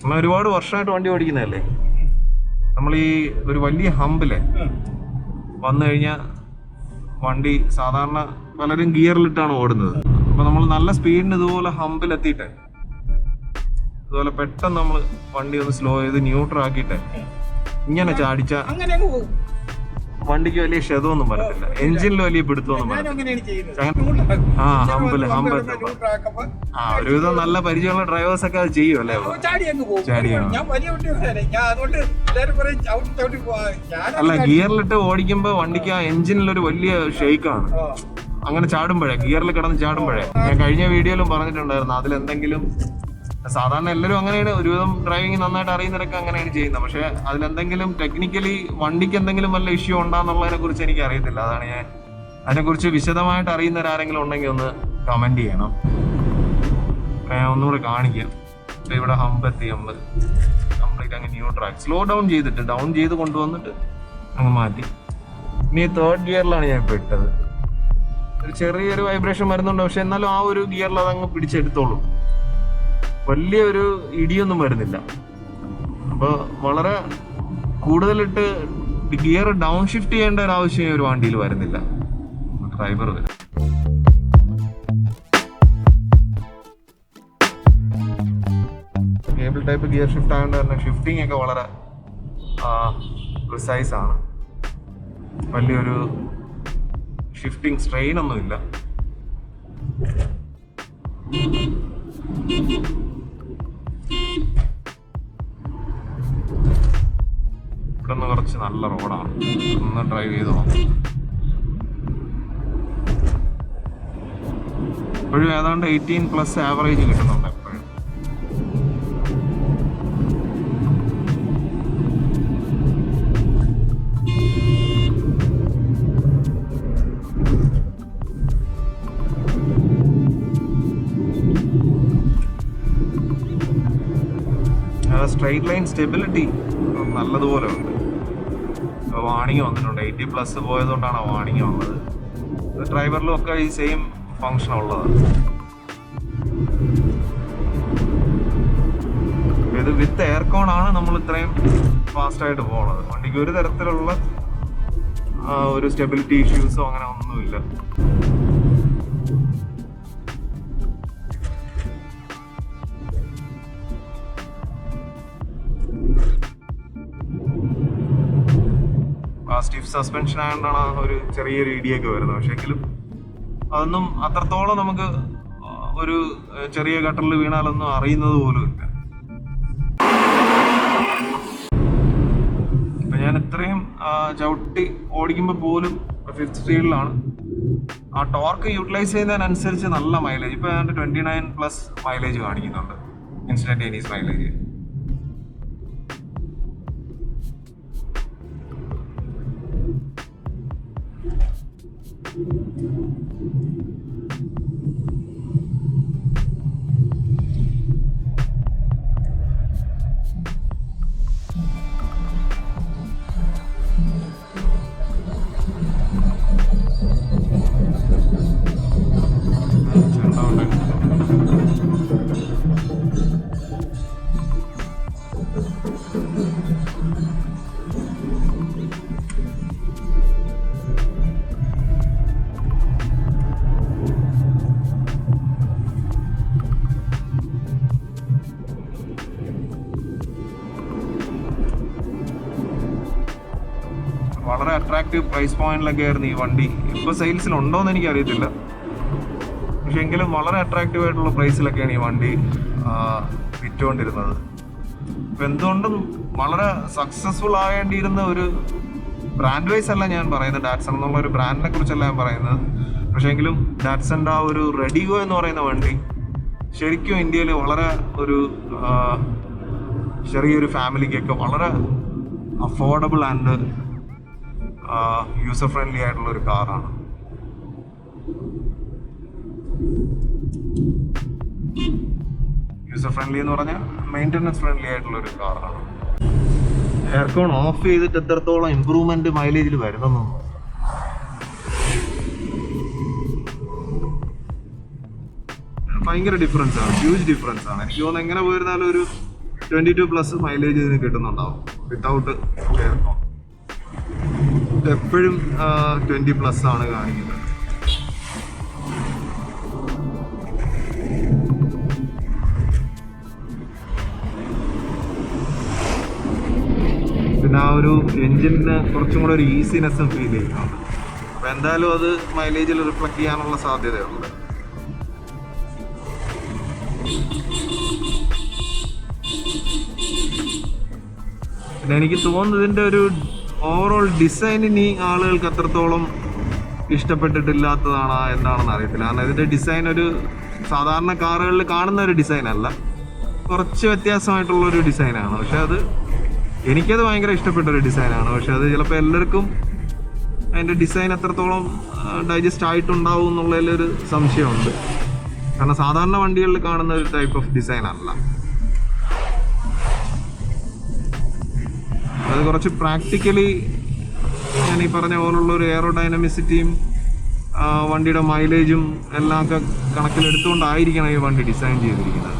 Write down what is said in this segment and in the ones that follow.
നമ്മൾ ഒരുപാട് വർഷമായിട്ട് വണ്ടി ഓടിക്കുന്നതല്ലേ. നമ്മൾ ഈ ഒരു വലിയ ഹമ്പില് വന്നു കഴിഞ്ഞാൽ വണ്ടി സാധാരണ പലരും ഗിയറിലിട്ടാണ് ഓടുന്നത്. അപ്പൊ നമ്മൾ നല്ല സ്പീഡിന് ഇതുപോലെ ഹമ്പിലെത്തിയിട്ട് അതുപോലെ പെട്ടെന്ന് നമ്മൾ വണ്ടി ഒന്ന് സ്ലോ ചെയ്ത് ന്യൂട്രൽ ആക്കിയിട്ട് ഇങ്ങനെ ചാടിച്ച വണ്ടിക്ക് വലിയ ക്ഷതമൊന്നും വരത്തില്ല, എഞ്ചിനിൽ വലിയ പിടുത്തമൊന്നും വരത്തില്ല. ഒരുവിധം നല്ല പരിചയമുള്ള ഡ്രൈവേഴ്സ് ഒക്കെ അത് ചെയ്യും അല്ലേ? അല്ല, ഗിയറിലിട്ട് ഓടിക്കുമ്പോ വണ്ടിക്ക് ആ എഞ്ചിനിലൊരു വലിയ ഷെയ്ക്കാണ് അങ്ങനെ ചാടുമ്പോഴേ, ഗിയറിൽ കിടന്ന് ചാടുമ്പോഴേ. ഞാൻ കഴിഞ്ഞ വീഡിയോയിലും പറഞ്ഞിട്ടുണ്ടായിരുന്നു അതിലെന്തെങ്കിലും, സാധാരണ എല്ലാവരും അങ്ങനെയാണ്, ഒരുവിധം ഡ്രൈവിംഗ് നന്നായിട്ട് അറിയുന്നവരൊക്കെ അങ്ങനെയാണ് ചെയ്യുന്നത്. പക്ഷെ അതിലെന്തെങ്കിലും ടെക്നിക്കലി വണ്ടിക്ക് എന്തെങ്കിലും വല്ല ഇഷ്യൂ ഉണ്ടാകുന്നുള്ളതിനെ കുറിച്ച് എനിക്ക് അറിയത്തില്ല. അതാണ് ഞാൻ അതിനെക്കുറിച്ച് വിശദമായിട്ട് അറിയുന്നവരാരെങ്കിലും ഉണ്ടെങ്കിൽ ഒന്ന് കമന്റ് ചെയ്യണം. ഞാൻ ഒന്നുകൂടെ കാണിക്കാം. ഇവിടെ ഹമ്പ് കംപ്ലീറ്റ് അങ്ങ് ന്യൂട്രാക്ക് സ്ലോ ഡൗൺ ചെയ്തിട്ട് ഡൗൺ ചെയ്ത് കൊണ്ടുവന്നിട്ട് അങ്ങ് മാറ്റി. ഇനി 3rd ഗിയറിലാണ് ഞാൻ ഇപ്പോൾ ഇട്ടത്. ഒരു ചെറിയൊരു വൈബ്രേഷൻ വരുന്നുണ്ട്, പക്ഷെ എന്നാലും ആ ഒരു ഗിയറിൽ അതങ്ങ് പിടിച്ചെടുത്തോളൂ. വലിയൊരു ഇടിയൊന്നും വരുന്നില്ല. അപ്പോൾ വളരെ കൂടുതലിട്ട് ഗിയർ ഡൗൺ ഷിഫ്റ്റ് ചെയ്യേണ്ട ഒരു ആവശ്യം ഒരു വണ്ടിയിൽ വരുന്നില്ല. ഡ്രൈവർ വരും. കേബിൾ ടൈപ്പ് ഗിയർ ഷിഫ്റ്റ് ആയതുകൊണ്ട് തന്നെ ഷിഫ്റ്റിംഗ് ഒക്കെ വളരെ പ്രിസൈസ് ആണ്. വലിയൊരു ഷിഫ്റ്റിംഗ് സ്ട്രെയിൻ ഒന്നുമില്ല. ഇവിടെ നിന്ന് കുറച്ച് നല്ല റോഡാണ്, ഒന്ന് ഡ്രൈവ് ചെയ്ത് നോക്കാം. ഇപ്പോഴും ഏതാണ്ട് 18+ ആവറേജ് കിട്ടുന്നുണ്ട് എപ്പോഴും. സ്ട്രെയിറ്റ് ലൈൻ സ്റ്റെബിലിറ്റി നല്ലതുപോലെ ഉണ്ട്. വാണിംഗ് വന്നിട്ടുണ്ട്, 80+ പോയതുകൊണ്ടാണ് വാണിംഗ് വന്നത്. ഡ്രൈവറിലും ഒക്കെ ഈ സെയിം ഫങ്ഷൻ ഉള്ളതാണ്. ഇത് വിത്ത് എയർകോൺ ആണ് നമ്മൾ ഇത്രയും ഫാസ്റ്റായിട്ട് പോകുന്നത്. വണ്ടിക്ക് ഒരു തരത്തിലുള്ള ഒരു സ്റ്റെബിലിറ്റി ഇഷ്യൂസോ അങ്ങനെ ഒന്നുമില്ല. സ്റ്റിഫ് സസ്പെൻഷൻ ആയതുകൊണ്ടാണ് ഒരു ചെറിയൊരു ഇടിയൊക്കെ വരുന്നത്. പക്ഷെ എങ്കിലും അതൊന്നും അത്രത്തോളം നമുക്ക് ഒരു ചെറിയ ഗട്ടറിൽ വീണാലൊന്നും അറിയുന്നത് പോലും ഇല്ല. ഇപ്പൊ ഞാൻ ഇത്രയും ചവിട്ടി ഓടിക്കുമ്പോൾ പോലും 5th സ്പീഡിലാണ്. ആ ടോർക്ക് യൂട്ടിലൈസ് ചെയ്യുന്നതിനനുസരിച്ച് നല്ല മൈലേജ്. ഇപ്പൊ ഏതാണ്ട് 29+ മൈലേജ് കാണിക്കുന്നുണ്ട്, ഇൻസ്റ്റന്റേനിയസ് മൈലേജ്. വളരെ അട്രാക്റ്റീവ് പ്രൈസ് പോയിന്റിലൊക്കെ ആയിരുന്നു ഈ വണ്ടി. ഇപ്പോൾ സെയിൽസിലുണ്ടോ എന്ന് എനിക്കറിയത്തില്ല, പക്ഷെ എങ്കിലും വളരെ അട്രാക്റ്റീവ് ആയിട്ടുള്ള പ്രൈസിലൊക്കെയാണ് ഈ വണ്ടി വിറ്റുകൊണ്ടിരുന്നത്. ഇപ്പം എന്തുകൊണ്ടും വളരെ സക്സസ്ഫുൾ ആകേണ്ടിയിരുന്ന ഒരു ബ്രാൻഡ് വൈസ് അല്ല ഞാൻ പറയുന്നത്, ഡാറ്റ്സൺ എന്നുള്ള ഒരു ബ്രാൻഡിനെ കുറിച്ചല്ല ഞാൻ പറയുന്നത്. പക്ഷേ എങ്കിലും ഡാറ്റ്സൻ്റെ ആ ഒരു റെഡിഗോ എന്ന് പറയുന്ന വണ്ടി ശരിക്കും ഇന്ത്യയിൽ വളരെ ഒരു ചെറിയൊരു ഫാമിലിക്കൊക്കെ വളരെ അഫോർഡബിൾ ആൻഡ് യൂസർ ഫ്രണ്ട്ലി ആയിട്ടുള്ള ഒരു കാറാണ്. യൂസർ ഫ്രണ്ട്ലി എന്ന് പറഞ്ഞാൽ മെയിൻ്റനൻസ് ഫ്രണ്ട്ലി ആയിട്ടുള്ള ഒരു കാറാണ്. എയർകോൺ ഓഫ് ചെയ്തിട്ട് എത്രത്തോളം ഇമ്പ്രൂവ്മെന്റ് മൈലേജിൽ വരുന്നു. ഭയങ്കര ഡിഫറൻസ് ആണ്, ഹ്യൂജ് ഡിഫറൻസ് ആണ്. എനിക്ക് തോന്നുന്നു എങ്ങനെ പോയിരുന്നാലും ഒരു 22+ മൈലേജ് ഇതിന് കിട്ടുന്നുണ്ടാവും വിത്തൗട്ട് എയർ കോൺ. എപ്പോഴും 20+ ആണ് കാണിക്കുന്നത്. പിന്നെ ആ ഒരു എൻജിന് കുറച്ചും കൂടെ ഒരു ഈസിനെസ്സും ഫീൽ ചെയ്യുന്നുണ്ട്. അപ്പോൾ എന്തായാലും അത് മൈലേജിൽ റിഫ്ലക്ട് ചെയ്യാനുള്ള സാധ്യതയുണ്ട്. പിന്നെ എനിക്ക് തോന്നുന്നു ഇതിൻ്റെ ഒരു ഓവറോൾ ഡിസൈനിന് ആളുകൾക്ക് അത്രത്തോളം ഇഷ്ടപ്പെട്ടിട്ടില്ലാത്തതാണ് എന്താണെന്ന് അറിയത്തില്ല. കാരണം ഇതിൻ്റെ ഡിസൈൻ ഒരു സാധാരണ കാറുകളിൽ കാണുന്ന ഒരു ഡിസൈനല്ല, കുറച്ച് വ്യത്യാസമായിട്ടുള്ളൊരു ഡിസൈനാണ്. പക്ഷെ അത് എനിക്കത് ഭയങ്കര ഇഷ്ടപ്പെട്ടൊരു ഡിസൈനാണ്. പക്ഷെ അത് ചിലപ്പോൾ എല്ലാവർക്കും അതിൻ്റെ ഡിസൈൻ എത്രത്തോളം ഡൈജസ്റ്റ് ആയിട്ടുണ്ടാവും എന്നുള്ളതിലൊരു സംശയമുണ്ട്. കാരണം സാധാരണ വണ്ടികളിൽ കാണുന്ന ഒരു ടൈപ്പ് ഓഫ് ഡിസൈൻ അല്ല അത്. കുറച്ച് പ്രാക്ടിക്കലി ഞാൻ ഈ പറഞ്ഞ പോലുള്ള ഒരു എയറോഡൈനമിസിറ്റിയും വണ്ടിയുടെ മൈലേജും എല്ലാം ഒക്കെ കണക്കിലെടുത്തുകൊണ്ടായിരിക്കണം ഈ വണ്ടി ഡിസൈൻ ചെയ്തിരിക്കുന്നത്.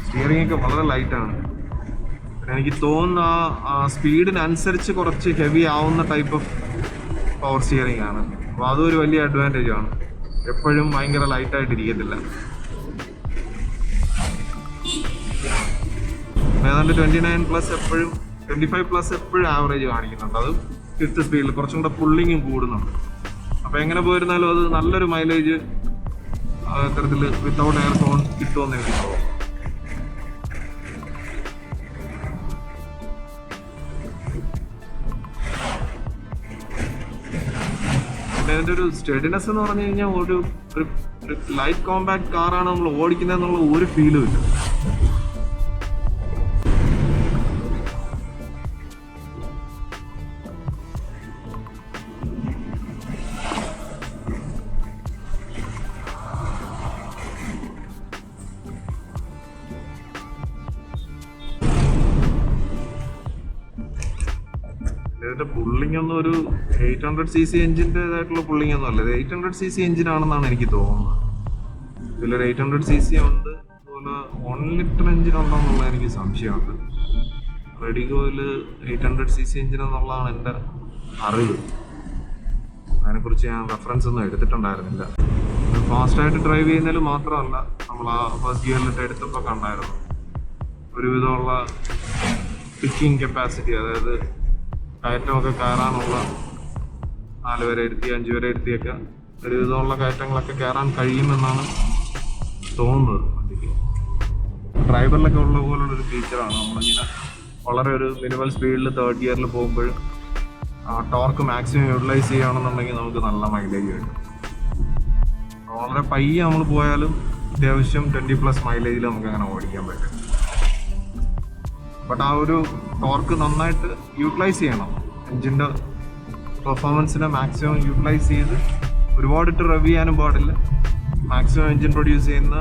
സ്റ്റിയറിംഗ് ഒക്കെ വളരെ ലൈറ്റാണ്. പിന്നെ എനിക്ക് തോന്നുന്ന ആ സ്പീഡിനനുസരിച്ച് കുറച്ച് ഹെവി ആവുന്ന ടൈപ്പ് ഓഫ് പവർ സ്റ്റിയറിംഗ് ആണ്. അപ്പോൾ അതും ഒരു വലിയ അഡ്വാൻറ്റേജ് ആണ്. എപ്പോഴും ഭയങ്കര ലൈറ്റായിട്ടിരിക്കത്തില്ല. ഏതാണ്ട് 29+ എപ്പോഴും 25+ എപ്പോഴും ആവറേജ് കാണിക്കുന്നുണ്ട്. അത് 5th സ്പീഡിൽ കുറച്ചും കൂടെ പുള്ളിങ്ങും കൂടുന്നുണ്ട്. അപ്പോൾ എങ്ങനെ പോയിരുന്നാലും അത് നല്ലൊരു മൈലേജ് ഇത്തരത്തിൽ വിത്തൗട്ട് എയർ കോൺ കിട്ടുമെന്ന് എനിക്ക് തോന്നുന്നു. ഇതിൻ്റെ ഒരു സ്റ്റഡിനെസ് എന്ന് പറഞ്ഞു കഴിഞ്ഞാൽ ഒരു ലൈറ്റ് കോമ്പാക്ട് കാറാണ് നമ്മൾ ഓടിക്കുന്നതെന്നുള്ള ഒരു ഫീലും ഇല്ല. ഇതിന്റെ പുള്ളിങ് ഒന്നും ഒരു 800cc എഞ്ചിൻ്റെതായിട്ടുള്ള പുള്ളിങ് ഒന്നും അല്ല. ഇത് 800cc എഞ്ചിനാണെന്നാണ് എനിക്ക് തോന്നുന്നത്. ഇതിലൊരു 800cc ഉണ്ട്, അതുപോലെ 1 ലിറ്റർ എഞ്ചിൻ ഉണ്ടോന്നുള്ള എനിക്ക് സംശയമുണ്ട്. റെഡിഗോയിൽ 800cc എഞ്ചിൻ എന്നുള്ളതാണ് എൻ്റെ അറിവ്. അതിനെക്കുറിച്ച് ഞാൻ റെഫറൻസ് ഒന്നും എടുത്തിട്ടുണ്ടായിരുന്നില്ല. ഫാസ്റ്റായിട്ട് ഡ്രൈവ് ചെയ്യുന്നതിൽ മാത്രമല്ല, നമ്മൾ ആ ഫസ്റ്റ് ഗിയറിലിട്ട് എടുത്തപ്പോൾ കണ്ടായിരുന്നു ഒരുവിധമുള്ള പിക്കിംഗ് കപ്പാസിറ്റി. അതായത് കയറ്റമൊക്കെ കയറാനുള്ള 4 വരെ ഇരുത്തി 5 വരെ ഇരുത്തിയൊക്കെ ഒരുവിധമുള്ള കയറ്റങ്ങളൊക്കെ കയറാൻ കഴിയുമെന്നാണ് തോന്നുന്നത്. വണ്ടിക്ക് ഡ്രൈവറിലൊക്കെ ഉള്ള പോലുള്ളൊരു ഫീച്ചറാണ്. നമ്മളിങ്ങനെ വളരെ ഒരു മിനിമൽ സ്പീഡിൽ 3rd ഗിയറിൽ പോകുമ്പോഴും ടോർക്ക് മാക്സിമം യൂട്ടിലൈസ് ചെയ്യുകയാണെന്നുണ്ടെങ്കിൽ നമുക്ക് നല്ല മൈലേജ് കിട്ടും. വളരെ പയ്യെ നമ്മൾ പോയാലും അത്യാവശ്യം 20+ മൈലേജിൽ നമുക്ക് അങ്ങനെ ഓടിക്കാൻ പറ്റും. ബട്ട് ആ ഒരു ടോർക്ക് നന്നായിട്ട് യൂട്ടിലൈസ് ചെയ്യണം. എൻജിൻ്റെ പെർഫോമൻസിനെ മാക്സിമം യൂട്ടിലൈസ് ചെയ്ത് ഒരുപാടിട്ട് റവ് ചെയ്യാനും പാടില്ല. മാക്സിമം എൻജിൻ പ്രൊഡ്യൂസ് ചെയ്യുന്ന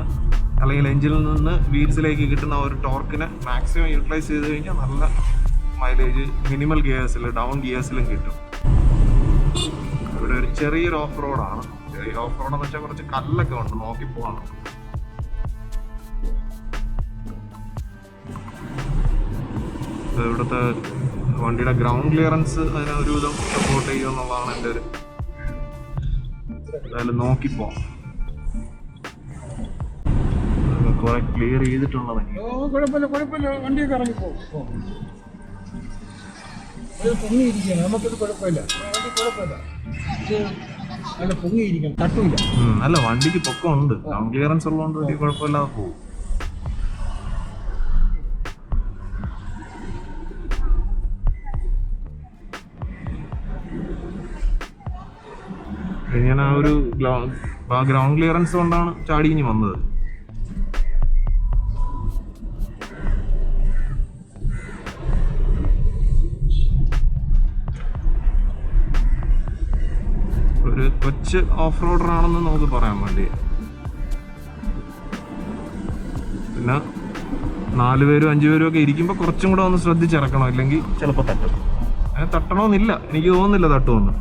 അല്ലെങ്കിൽ എൻജിനിൽ നിന്ന് വീൽസിലേക്ക് കിട്ടുന്ന ഒരു ടോർക്കിനെ മാക്സിമം യൂട്ടിലൈസ് ചെയ്ത് കഴിഞ്ഞാൽ നല്ല മൈലേജ് മിനിമൽ ഗിയേഴ്സിൽ ഡൗൺ ഗിയേഴ്സിലും കിട്ടും. ഇവിടെ ഒരു ചെറിയൊരു ഓഫ് റോഡാണ്. ചെറിയ ഓഫ് റോഡെന്ന് വെച്ചാൽ കുറച്ച് കല്ലൊക്കെ ഉണ്ട്, നോക്കി പോവാണ്. ഇവിടുത്തെ വണ്ടിയുടെ ഗ്രൗണ്ട് ക്ലിയറൻസ് അതിനെ ഒരുവിധം സപ്പോർട്ട് ചെയ്യുക എന്നുള്ളതാണ് എൻ്റെ ഒരു എന്തായാലും നോക്കിപ്പോ കുറെ ക്ലിയർ ചെയ്തിട്ടുള്ളത്. വണ്ടിയൊക്കെ ഇറങ്ങിപ്പോ പൊങ്ങിയിരിക്കണം, നമുക്കത് കുഴപ്പമില്ല. നല്ല പൊങ്ങിയിരിക്കണം, തട്ടില്ല. അല്ല, വണ്ടിക്ക് പൊക്കമുണ്ട്, ഗ്രൗണ്ട് ക്ലിയറൻസ് ഉള്ളതുകൊണ്ട് വലിയ കുഴപ്പമില്ലാതെ പോകും. ഞാൻ ആ ഒരു ഗ്രൗണ്ട് ക്ലിയറൻസ് കൊണ്ടാണ് ചാടിഞ്ഞ് വന്നത്. ഒരു കൊച്ച് ഓഫ് റോഡർ ആണെന്ന് നമുക്ക് പറയാൻ വേണ്ടി. പിന്നെ 4 പേരും 5 പേരും ഒക്കെ ഇരിക്കുമ്പോൾ കുറച്ചും കൂടെ ഒന്ന് ശ്രദ്ധിച്ചിറക്കണം, ഇല്ലെങ്കിൽ ചിലപ്പോൾ തട്ടും. അങ്ങനെ തട്ടണമെന്നില്ല, എനിക്ക് തോന്നുന്നില്ല തട്ടുമെന്ന്.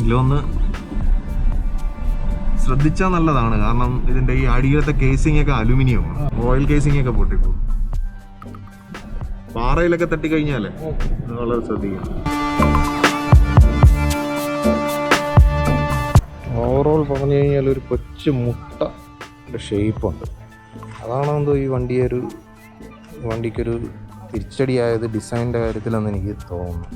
ഇതിലൊന്ന് ശ്രദ്ധിച്ചാൽ നല്ലതാണ്. കാരണം ഇതിന്റെ ഈ അടിയിലത്തെ കേസിംഗ് ഒക്കെ അലുമിനിയമാണ്, ഓയിൽ കേസിംഗ് ഒക്കെ പൊട്ടിപ്പോകും. പാറയിലൊക്കെ തട്ടിക്കഴിഞ്ഞാലേ വളരെ ശ്രദ്ധിക്കണം. ഓവറോൾ പറഞ്ഞു കഴിഞ്ഞാൽ ഒരു കൊച്ചു മുട്ട ഷേപ്പുണ്ട്. അതാണോ എന്തോ ഈ വണ്ടിക്കൊരു തിരിച്ചടിയായത് ഡിസൈനിൻ്റെ കാര്യത്തിലെന്ന് എനിക്ക് തോന്നുന്നു.